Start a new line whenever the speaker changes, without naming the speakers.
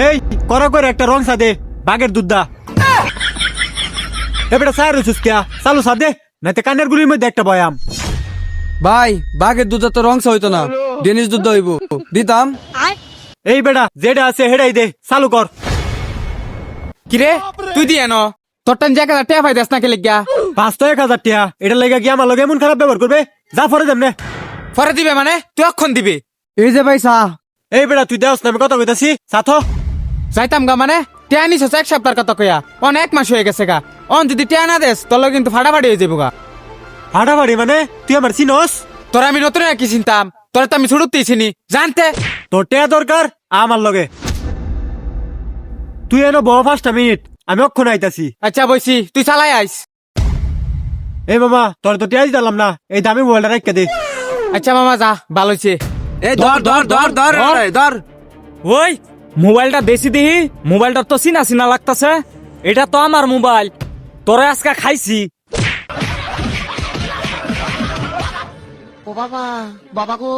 এই করা করে একটা রং সাদে বাঘের দুধ দা। এবারে সার হইছিস কিয়া চালু সাদে নাইতে কানের গুলির মধ্যে একটা বয়াম।
ভাই বাঘের দুধ তো রংসা হইতো না, ডেনিস দুধ হইব দিতাম।
এই বেটা যেটা আছে হেডাই দে, চালু কর।
কিরে তুই দিয়ে ন তোর টান জায়গা টেয়া পাই দেস না কে লেগা
5,000 টাকা এটা লেগে গিয়ে আমার লগে এমন খারাপ ব্যবহার করবে, যা ফরে দেমনে।
পরে দিবে মানে তুই অক্ষণ দিবি।
এই যে ভাই চা।
এই বেটা তুই দেওস না আমি কথা কইতাছি, সাথ
যাইতাম গা মানে টেয়া নিছ এক সপ্তাহের কথা কইয়া অনেক মাস হয়ে গেছে গা। অন যদি টেয়া না দেস তোর লগে কিন্তু ফাটাফাটি হয়ে যাবো গা।
হাঁটাবাড়ি মানে তুই আমার চিনস?
তোর আমি নতুন কি চিনতাম, তোর তো আমি ছুটতেই চিনি জানতে।
তোর টেয়া দরকার আমার লগে, তুই এনো বহ 5টা মিনিট, আমি অক্ষণ আইতাছি।
আচ্ছা বইছি তুই চালাই আইস।
এই মামা তোর তো টেয়াই দিলাম না, এই দামি মোবাইলটা রাখকে দে।
আচ্ছা মামা যা ভালো হইছে।
এই ধর ধর ধর ধর ধর।
ওই মোবাইলটা বেশি দিহি, মোবাইলটা তো চিনা চিনা লাগতাছে। এটা তো আমার মোবাইল, তোরে আজকে খাইছি।
ও বাবা, বাবা গো।